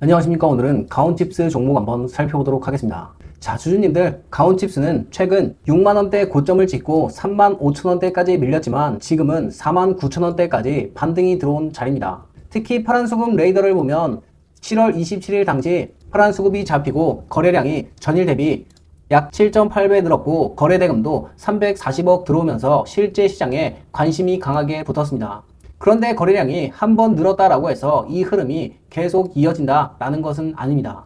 안녕하십니까. 오늘은 가온칩스 종목 한번 살펴보도록 하겠습니다. 자, 주주님들, 가온칩스는 최근 6만원대 고점을 찍고 35,000원대까지 밀렸지만 지금은 49,000원대까지 반등이 들어온 자리입니다. 특히 파란수급 레이더를 보면 7월 27일 당시 파란수급이 잡히고 거래량이 전일 대비 약 7.8배 늘었고 거래대금도 340억 들어오면서 실제 시장에 관심이 강하게 붙었습니다. 그런데 거래량이 한 번 늘었다라고 해서 이 흐름이 계속 이어진다라는 것은 아닙니다.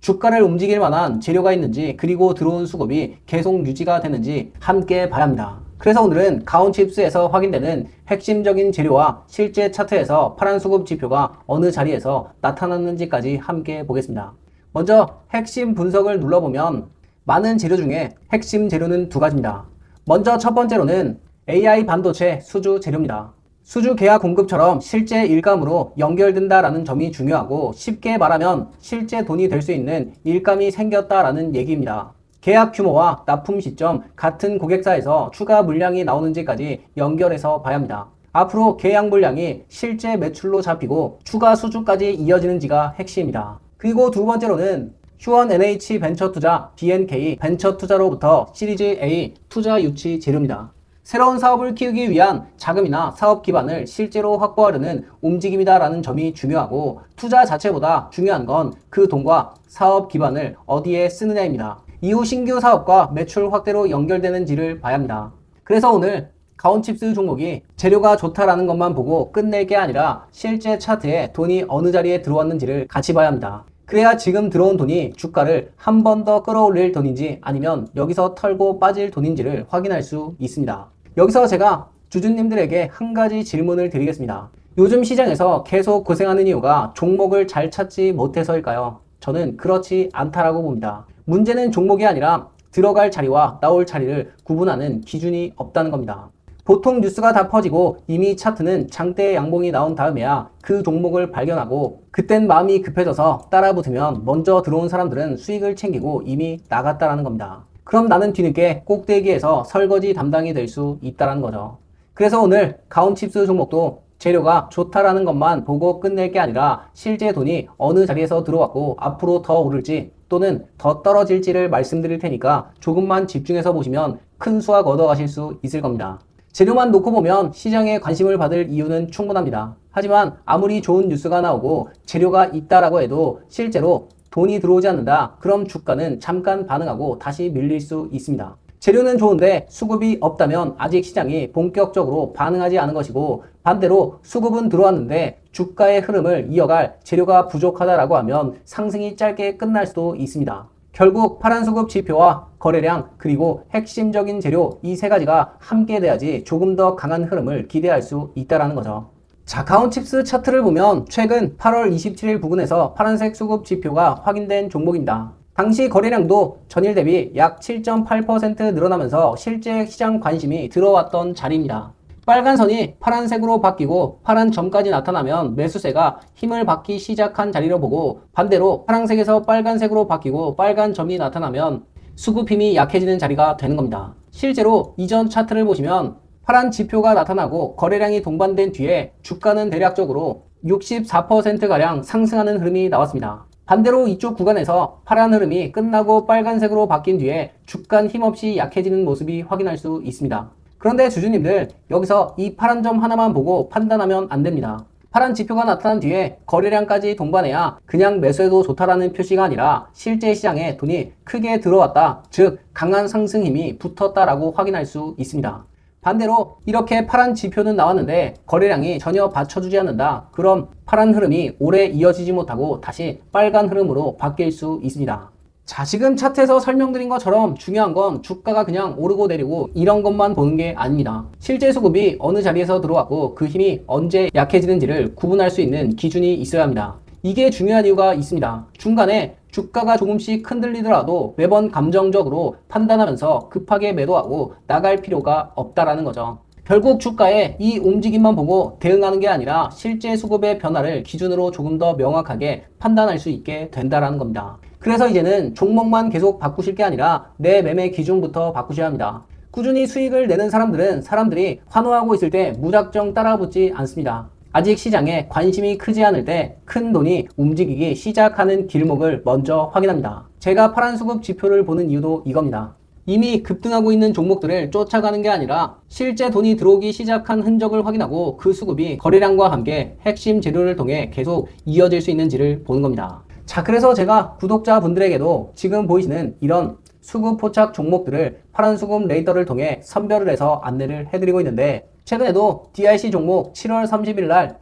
주가를 움직일 만한 재료가 있는지 그리고 들어온 수급이 계속 유지가 되는지 함께 봐야 합니다. 그래서 오늘은 가온칩스에서 확인되는 핵심적인 재료와 실제 차트에서 파란 수급 지표가 어느 자리에서 나타났는지까지 함께 보겠습니다. 먼저 핵심 분석을 눌러보면 많은 재료 중에 핵심 재료는 두 가지입니다. 먼저 첫 번째로는 AI 반도체 수주 재료입니다. 수주 계약 공급처럼 실제 일감으로 연결된다라는 점이 중요하고 쉽게 말하면 실제 돈이 될 수 있는 일감이 생겼다라는 얘기입니다. 계약 규모와 납품 시점, 같은 고객사에서 추가 물량이 나오는지까지 연결해서 봐야 합니다. 앞으로 계약 물량이 실제 매출로 잡히고 추가 수주까지 이어지는지가 핵심입니다. 그리고 두 번째로는 휴원 NH 벤처투자 BNK 벤처투자로부터 시리즈 A 투자 유치 재료입니다. 새로운 사업을 키우기 위한 자금이나 사업 기반을 실제로 확보하려는 움직임이다라는 점이 중요하고 투자 자체보다 중요한 건 그 돈과 사업 기반을 어디에 쓰느냐입니다. 이후 신규 사업과 매출 확대로 연결되는지를 봐야 합니다. 그래서 오늘 가온칩스 종목이 재료가 좋다라는 것만 보고 끝낼 게 아니라 실제 차트에 돈이 어느 자리에 들어왔는지를 같이 봐야 합니다. 그래야 지금 들어온 돈이 주가를 한 번 더 끌어올릴 돈인지 아니면 여기서 털고 빠질 돈인지를 확인할 수 있습니다. 여기서 제가 주주님들에게 한 가지 질문을 드리겠습니다. 요즘 시장에서 계속 고생하는 이유가 종목을 잘 찾지 못해서일까요? 저는 그렇지 않다라고 봅니다. 문제는 종목이 아니라 들어갈 자리와 나올 자리를 구분하는 기준이 없다는 겁니다. 보통 뉴스가 다 퍼지고 이미 차트는 장대 양봉이 나온 다음에야 그 종목을 발견하고 그땐 마음이 급해져서 따라붙으면 먼저 들어온 사람들은 수익을 챙기고 이미 나갔다라는 겁니다. 그럼 나는 뒤늦게 꼭대기에서 설거지 담당이 될 수 있다는 거죠. 그래서 오늘 가온칩스 종목도 재료가 좋다라는 것만 보고 끝낼 게 아니라 실제 돈이 어느 자리에서 들어왔고 앞으로 더 오를지 또는 더 떨어질지를 말씀드릴 테니까 조금만 집중해서 보시면 큰 수확 얻어 가실 수 있을 겁니다. 재료만 놓고 보면 시장에 관심을 받을 이유는 충분합니다. 하지만 아무리 좋은 뉴스가 나오고 재료가 있다라고 해도 실제로 돈이 들어오지 않는다. 그럼 주가는 잠깐 반응하고 다시 밀릴 수 있습니다. 재료는 좋은데 수급이 없다면 아직 시장이 본격적으로 반응하지 않은 것이고 반대로 수급은 들어왔는데 주가의 흐름을 이어갈 재료가 부족하다라고 하면 상승이 짧게 끝날 수도 있습니다. 결국 파란 수급 지표와 거래량 그리고 핵심적인 재료 이 세 가지가 함께 돼야지 조금 더 강한 흐름을 기대할 수 있다는 거죠. 자, 가온칩스 차트를 보면 최근 8월 27일 부근에서 파란색 수급 지표가 확인된 종목입니다. 당시 거래량도 전일 대비 약 7.8% 늘어나면서 실제 시장 관심이 들어왔던 자리입니다. 빨간 선이 파란색으로 바뀌고 파란 점까지 나타나면 매수세가 힘을 받기 시작한 자리로 보고 반대로 파란색에서 빨간색으로 바뀌고 빨간 점이 나타나면 수급 힘이 약해지는 자리가 되는 겁니다. 실제로 이전 차트를 보시면 파란 지표가 나타나고 거래량이 동반된 뒤에 주가는 대략적으로 64%가량 상승하는 흐름이 나왔습니다. 반대로 이쪽 구간에서 파란 흐름이 끝나고 빨간색으로 바뀐 뒤에 주가는 힘없이 약해지는 모습이 확인할 수 있습니다. 그런데 주주님들 여기서 이 파란 점 하나만 보고 판단하면 안 됩니다. 파란 지표가 나타난 뒤에 거래량까지 동반해야 그냥 매수해도 좋다라는 표시가 아니라 실제 시장에 돈이 크게 들어왔다, 즉 강한 상승 힘이 붙었다라고 확인할 수 있습니다. 반대로 이렇게 파란 지표는 나왔는데 거래량이 전혀 받쳐주지 않는다. 그럼 파란 흐름이 오래 이어지지 못하고 다시 빨간 흐름으로 바뀔 수 있습니다. 자, 지금 차트에서 설명드린 것처럼 중요한 건 주가가 그냥 오르고 내리고 이런 것만 보는 게 아닙니다. 실제 수급이 어느 자리에서 들어왔고 그 힘이 언제 약해지는지를 구분할 수 있는 기준이 있어야 합니다. 이게 중요한 이유가 있습니다. 중간에 주가가 조금씩 흔들리더라도 매번 감정적으로 판단하면서 급하게 매도하고 나갈 필요가 없다라는 거죠. 결국 주가의 이 움직임만 보고 대응하는 게 아니라 실제 수급의 변화를 기준으로 조금 더 명확하게 판단할 수 있게 된다라는 겁니다. 그래서 이제는 종목만 계속 바꾸실 게 아니라 내 매매 기준부터 바꾸셔야 합니다. 꾸준히 수익을 내는 사람들이 환호하고 있을 때 무작정 따라붙지 않습니다. 아직 시장에 관심이 크지 않을 때 큰 돈이 움직이기 시작하는 길목을 먼저 확인합니다. 제가 파란 수급 지표를 보는 이유도 이겁니다. 이미 급등하고 있는 종목들을 쫓아가는 게 아니라 실제 돈이 들어오기 시작한 흔적을 확인하고 그 수급이 거래량과 함께 핵심 재료를 통해 계속 이어질 수 있는지를 보는 겁니다. 자, 그래서 제가 구독자분들에게도 지금 보이시는 이런 수급 포착 종목들을 파란 수급 레이더를 통해 선별을 해서 안내를 해드리고 있는데, 최근에도 DRC 종목 7월 30일 날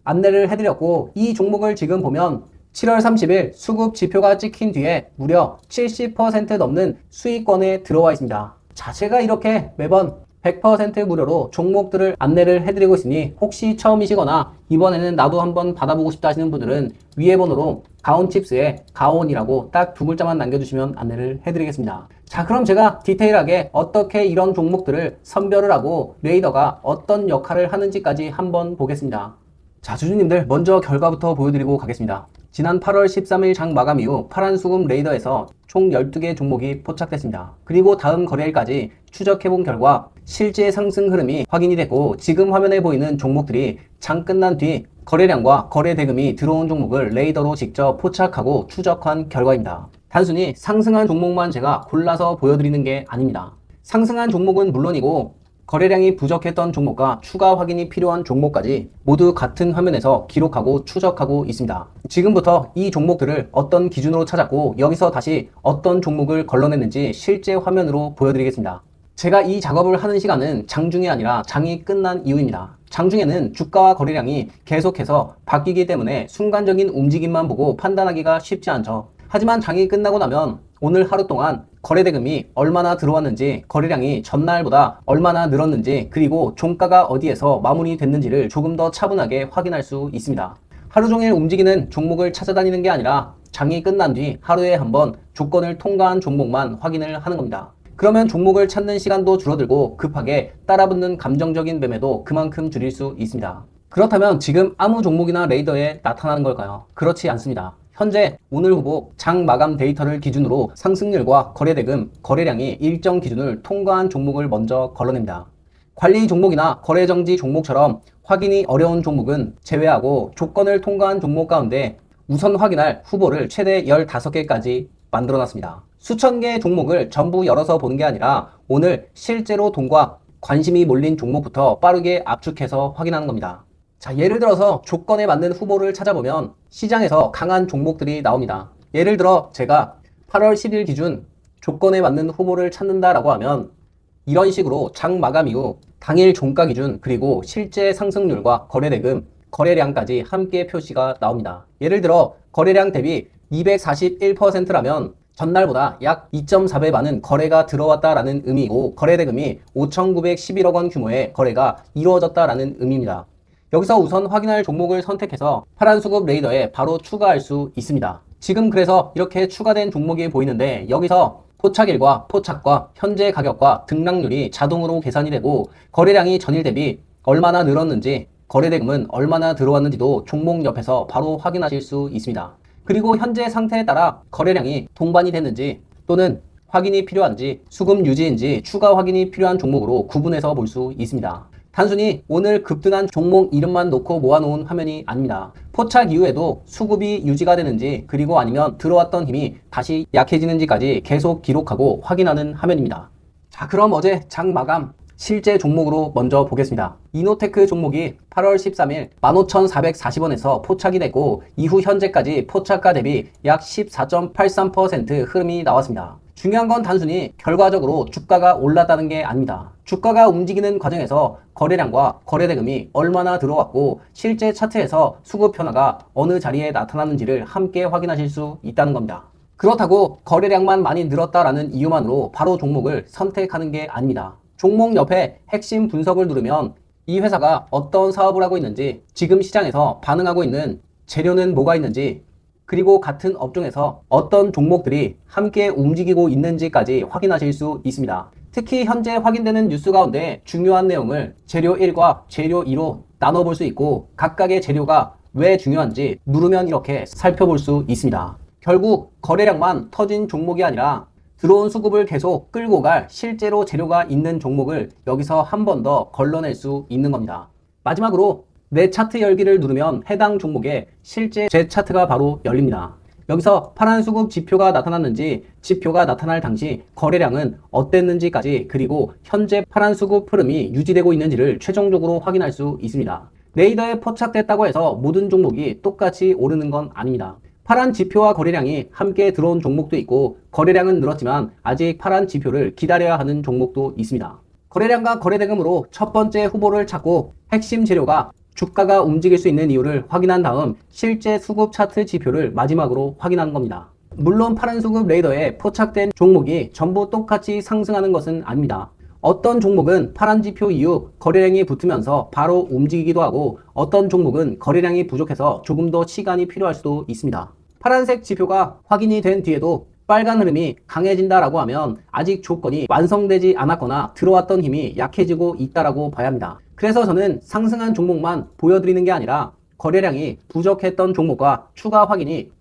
안내를 해드렸고, 이 종목을 지금 보면 7월 30일 수급 지표가 찍힌 뒤에 무려 70% 넘는 수익권에 들어와 있습니다. 자, 제가 이렇게 매번 100% 무료로 종목들을 안내를 해드리고 있으니 혹시 처음이시거나 이번에는 나도 한번 받아보고 싶다 하시는 분들은 위에 번호로 가온칩스에 가온이라고 딱 두 글자만 남겨주시면 안내를 해드리겠습니다. 자, 그럼 제가 디테일하게 어떻게 이런 종목들을 선별을 하고 레이더가 어떤 역할을 하는지까지 한번 보겠습니다. 자, 주주님들 먼저 결과부터 보여드리고 가겠습니다. 지난 8월 13일 장 마감 이후 파란 수급 레이더에서 총 12개 종목이 포착됐습니다. 그리고 다음 거래일까지 추적해본 결과 실제 상승 흐름이 확인이 됐고, 지금 화면에 보이는 종목들이 장 끝난 뒤 거래량과 거래 대금이 들어온 종목을 레이더로 직접 포착하고 추적한 결과입니다. 단순히 상승한 종목만 제가 골라서 보여드리는 게 아닙니다. 상승한 종목은 물론이고 거래량이 부족했던 종목과 추가 확인이 필요한 종목까지 모두 같은 화면에서 기록하고 추적하고 있습니다. 지금부터 이 종목들을 어떤 기준으로 찾았고 여기서 다시 어떤 종목을 걸러냈는지 실제 화면으로 보여드리겠습니다. 제가 이 작업을 하는 시간은 장중이 아니라 장이 끝난 이후입니다. 장중에는 주가와 거래량이 계속해서 바뀌기 때문에 순간적인 움직임만 보고 판단하기가 쉽지 않죠. 하지만 장이 끝나고 나면 오늘 하루 동안 거래대금이 얼마나 들어왔는지, 거래량이 전날보다 얼마나 늘었는지, 그리고 종가가 어디에서 마무리됐는지를 조금 더 차분하게 확인할 수 있습니다. 하루 종일 움직이는 종목을 찾아다니는 게 아니라 장이 끝난 뒤 하루에 한번 조건을 통과한 종목만 확인을 하는 겁니다. 그러면 종목을 찾는 시간도 줄어들고 급하게 따라붙는 감정적인 매매도 그만큼 줄일 수 있습니다. 그렇다면 지금 아무 종목이나 레이더에 나타나는 걸까요? 그렇지 않습니다. 현재 오늘 후보 장 마감 데이터를 기준으로 상승률과 거래대금, 거래량이 일정 기준을 통과한 종목을 먼저 걸러냅니다. 관리 종목이나 거래정지 종목처럼 확인이 어려운 종목은 제외하고 조건을 통과한 종목 가운데 우선 확인할 후보를 최대 15개까지 만들어놨습니다. 수천 개의 종목을 전부 열어서 보는 게 아니라 오늘 실제로 돈과 관심이 몰린 종목부터 빠르게 압축해서 확인하는 겁니다. 자, 예를 들어서 조건에 맞는 후보를 찾아보면 시장에서 강한 종목들이 나옵니다. 예를 들어 제가 8월 10일 기준 조건에 맞는 후보를 찾는다라고 하면 이런 식으로 장 마감 이후 당일 종가 기준, 그리고 실제 상승률과 거래대금, 거래량까지 함께 표시가 나옵니다. 예를 들어 거래량 대비 241%라면 전날보다 약 2.4배 많은 거래가 들어왔다라는 의미이고, 거래대금이 5,911억 원 규모의 거래가 이루어졌다라는 의미입니다. 여기서 우선 확인할 종목을 선택해서 파란 수급 레이더에 바로 추가할 수 있습니다. 지금 그래서 이렇게 추가된 종목이 보이는데, 여기서 포착일과 포착과 현재 가격과 등락률이 자동으로 계산이 되고 거래량이 전일 대비 얼마나 늘었는지, 거래대금은 얼마나 들어왔는지도 종목 옆에서 바로 확인하실 수 있습니다. 그리고 현재 상태에 따라 거래량이 동반이 됐는지 또는 확인이 필요한지, 수급 유지인지 추가 확인이 필요한 종목으로 구분해서 볼 수 있습니다. 단순히 오늘 급등한 종목 이름만 놓고 모아놓은 화면이 아닙니다. 포착 이후에도 수급이 유지가 되는지, 그리고 아니면 들어왔던 힘이 다시 약해지는지까지 계속 기록하고 확인하는 화면입니다. 자, 그럼 어제 장 마감 실제 종목으로 먼저 보겠습니다. 이노테크 종목이 8월 13일 15,440원에서 포착이 됐고 이후 현재까지 포착가 대비 약 14.83% 흐름이 나왔습니다. 중요한 건 단순히 결과적으로 주가가 올랐다는 게 아닙니다. 주가가 움직이는 과정에서 거래량과 거래대금이 얼마나 들어왔고 실제 차트에서 수급 변화가 어느 자리에 나타나는지를 함께 확인하실 수 있다는 겁니다. 그렇다고 거래량만 많이 늘었다라는 이유만으로 바로 종목을 선택하는 게 아닙니다. 종목 옆에 핵심 분석을 누르면 이 회사가 어떤 사업을 하고 있는지, 지금 시장에서 반응하고 있는 재료는 뭐가 있는지, 그리고 같은 업종에서 어떤 종목들이 함께 움직이고 있는지까지 확인하실 수 있습니다. 특히 현재 확인되는 뉴스 가운데 중요한 내용을 재료 1과 재료 2로 나눠볼 수 있고, 각각의 재료가 왜 중요한지 누르면 이렇게 살펴볼 수 있습니다. 결국 거래량만 터진 종목이 아니라 들어온 수급을 계속 끌고 갈 실제로 재료가 있는 종목을 여기서 한 번 더 걸러낼 수 있는 겁니다. 마지막으로 내 차트 열기를 누르면 해당 종목의 실제 제 차트가 바로 열립니다. 여기서 파란 수급 지표가 나타났는지, 지표가 나타날 당시 거래량은 어땠는지까지, 그리고 현재 파란 수급 흐름이 유지되고 있는지를 최종적으로 확인할 수 있습니다. 레이더에 포착됐다고 해서 모든 종목이 똑같이 오르는 건 아닙니다. 파란 지표와 거래량이 함께 들어온 종목도 있고, 거래량은 늘었지만 아직 파란 지표를 기다려야 하는 종목도 있습니다. 거래량과 거래대금으로 첫 번째 후보를 찾고 핵심 재료가 주가가 움직일 수 있는 이유를 확인한 다음 실제 수급 차트 지표를 마지막으로 확인하는 겁니다. 물론 파란 수급 레이더에 포착된 종목이 전부 똑같이 상승하는 것은 아닙니다. 어떤 종목은 파란 지표 이후 거래량이 붙으면서 바로 움직이기도 하고, 어떤 종목은 거래량이 부족해서 조금 더 시간이 필요할 수도 있습니다. 파란색 지표가 확인이 된 뒤에도 빨간 흐름이 강해진다라고 하면 아직 조건이 완성되지 않았거나 들어왔던 힘이 약해지고 있다라고 봐야 합니다. 그래서 저는 상승한 종목만 보여드리는 게 아니라 거래량이 부족했던 종목과 추가 확인이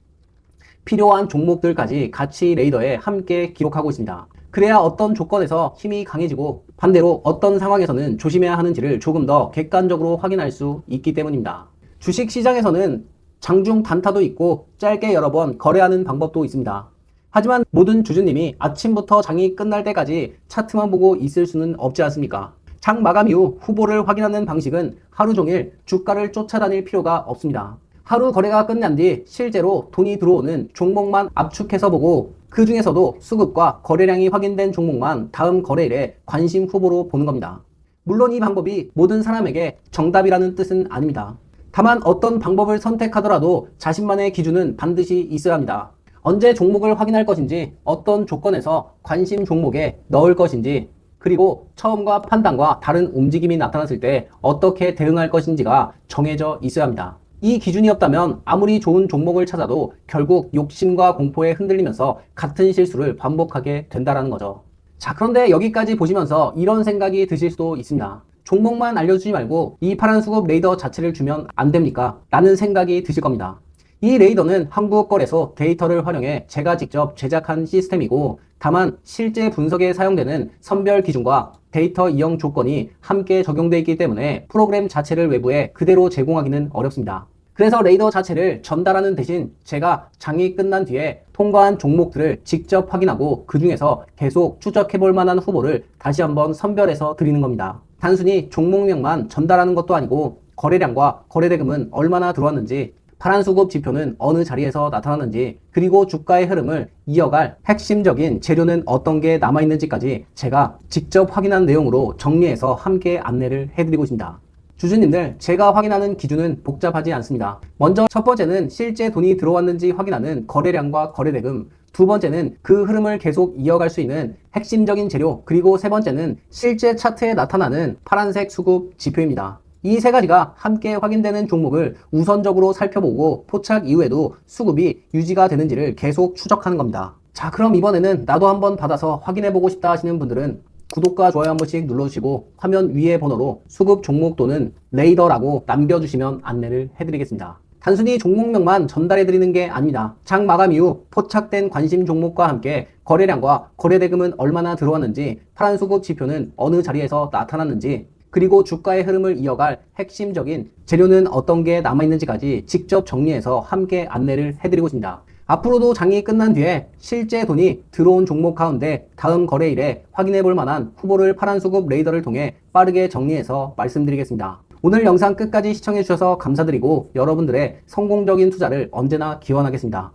필요한 종목들까지 같이 레이더에 함께 기록하고 있습니다. 그래야 어떤 조건에서 힘이 강해지고 반대로 어떤 상황에서는 조심해야 하는지를 조금 더 객관적으로 확인할 수 있기 때문입니다. 주식시장에서는 장중 단타도 있고 짧게 여러 번 거래하는 방법도 있습니다. 하지만 모든 주주님이 아침부터 장이 끝날 때까지 차트만 보고 있을 수는 없지 않습니까? 장 마감 이후 후보를 확인하는 방식은 하루 종일 주가를 쫓아다닐 필요가 없습니다. 하루 거래가 끝난 뒤 실제로 돈이 들어오는 종목만 압축해서 보고, 그 중에서도 수급과 거래량이 확인된 종목만 다음 거래일에 관심 후보로 보는 겁니다. 물론 이 방법이 모든 사람에게 정답이라는 뜻은 아닙니다. 다만 어떤 방법을 선택하더라도 자신만의 기준은 반드시 있어야 합니다. 언제 종목을 확인할 것인지, 어떤 조건에서 관심 종목에 넣을 것인지, 그리고 처음과 판단과 다른 움직임이 나타났을 때 어떻게 대응할 것인지가 정해져 있어야 합니다. 이 기준이 없다면 아무리 좋은 종목을 찾아도 결국 욕심과 공포에 흔들리면서 같은 실수를 반복하게 된다는 거죠. 자, 그런데 여기까지 보시면서 이런 생각이 드실 수도 있습니다. 종목만 알려주지 말고 이 파란 수급 레이더 자체를 주면 안 됩니까? 라는 생각이 드실 겁니다. 이 레이더는 한국거래소 데이터를 활용해 제가 직접 제작한 시스템이고, 다만 실제 분석에 사용되는 선별 기준과 데이터 이용 조건이 함께 적용되어 있기 때문에 프로그램 자체를 외부에 그대로 제공하기는 어렵습니다. 그래서 레이더 자체를 전달하는 대신 제가 장이 끝난 뒤에 통과한 종목들을 직접 확인하고 그 중에서 계속 추적해 볼 만한 후보를 다시 한번 선별해서 드리는 겁니다. 단순히 종목명만 전달하는 것도 아니고 거래량과 거래대금은 얼마나 들어왔는지, 파란 수급 지표는 어느 자리에서 나타났는지, 그리고 주가의 흐름을 이어갈 핵심적인 재료는 어떤 게 남아있는지까지 제가 직접 확인한 내용으로 정리해서 함께 안내를 해드리고 있습니다. 주주님들, 제가 확인하는 기준은 복잡하지 않습니다. 먼저 첫 번째는 실제 돈이 들어왔는지 확인하는 거래량과 거래대금, 두 번째는 그 흐름을 계속 이어갈 수 있는 핵심적인 재료, 그리고 세 번째는 실제 차트에 나타나는 파란색 수급 지표입니다. 이 세 가지가 함께 확인되는 종목을 우선적으로 살펴보고 포착 이후에도 수급이 유지가 되는지를 계속 추적하는 겁니다. 자, 그럼 이번에는 나도 한번 받아서 확인해보고 싶다 하시는 분들은 구독과 좋아요 한 번씩 눌러주시고 화면 위에 번호로 수급 종목 또는 레이더라고 남겨주시면 안내를 해드리겠습니다. 단순히 종목명만 전달해드리는 게 아닙니다. 장 마감 이후 포착된 관심 종목과 함께 거래량과 거래대금은 얼마나 들어왔는지, 파란 수급 지표는 어느 자리에서 나타났는지, 그리고 주가의 흐름을 이어갈 핵심적인 재료는 어떤 게 남아있는지까지 직접 정리해서 함께 안내를 해드리고 있습니다. 앞으로도 장이 끝난 뒤에 실제 돈이 들어온 종목 가운데 다음 거래일에 확인해 볼 만한 후보를 파란 수급 레이더를 통해 빠르게 정리해서 말씀드리겠습니다. 오늘 영상 끝까지 시청해 주셔서 감사드리고 여러분들의 성공적인 투자를 언제나 기원하겠습니다.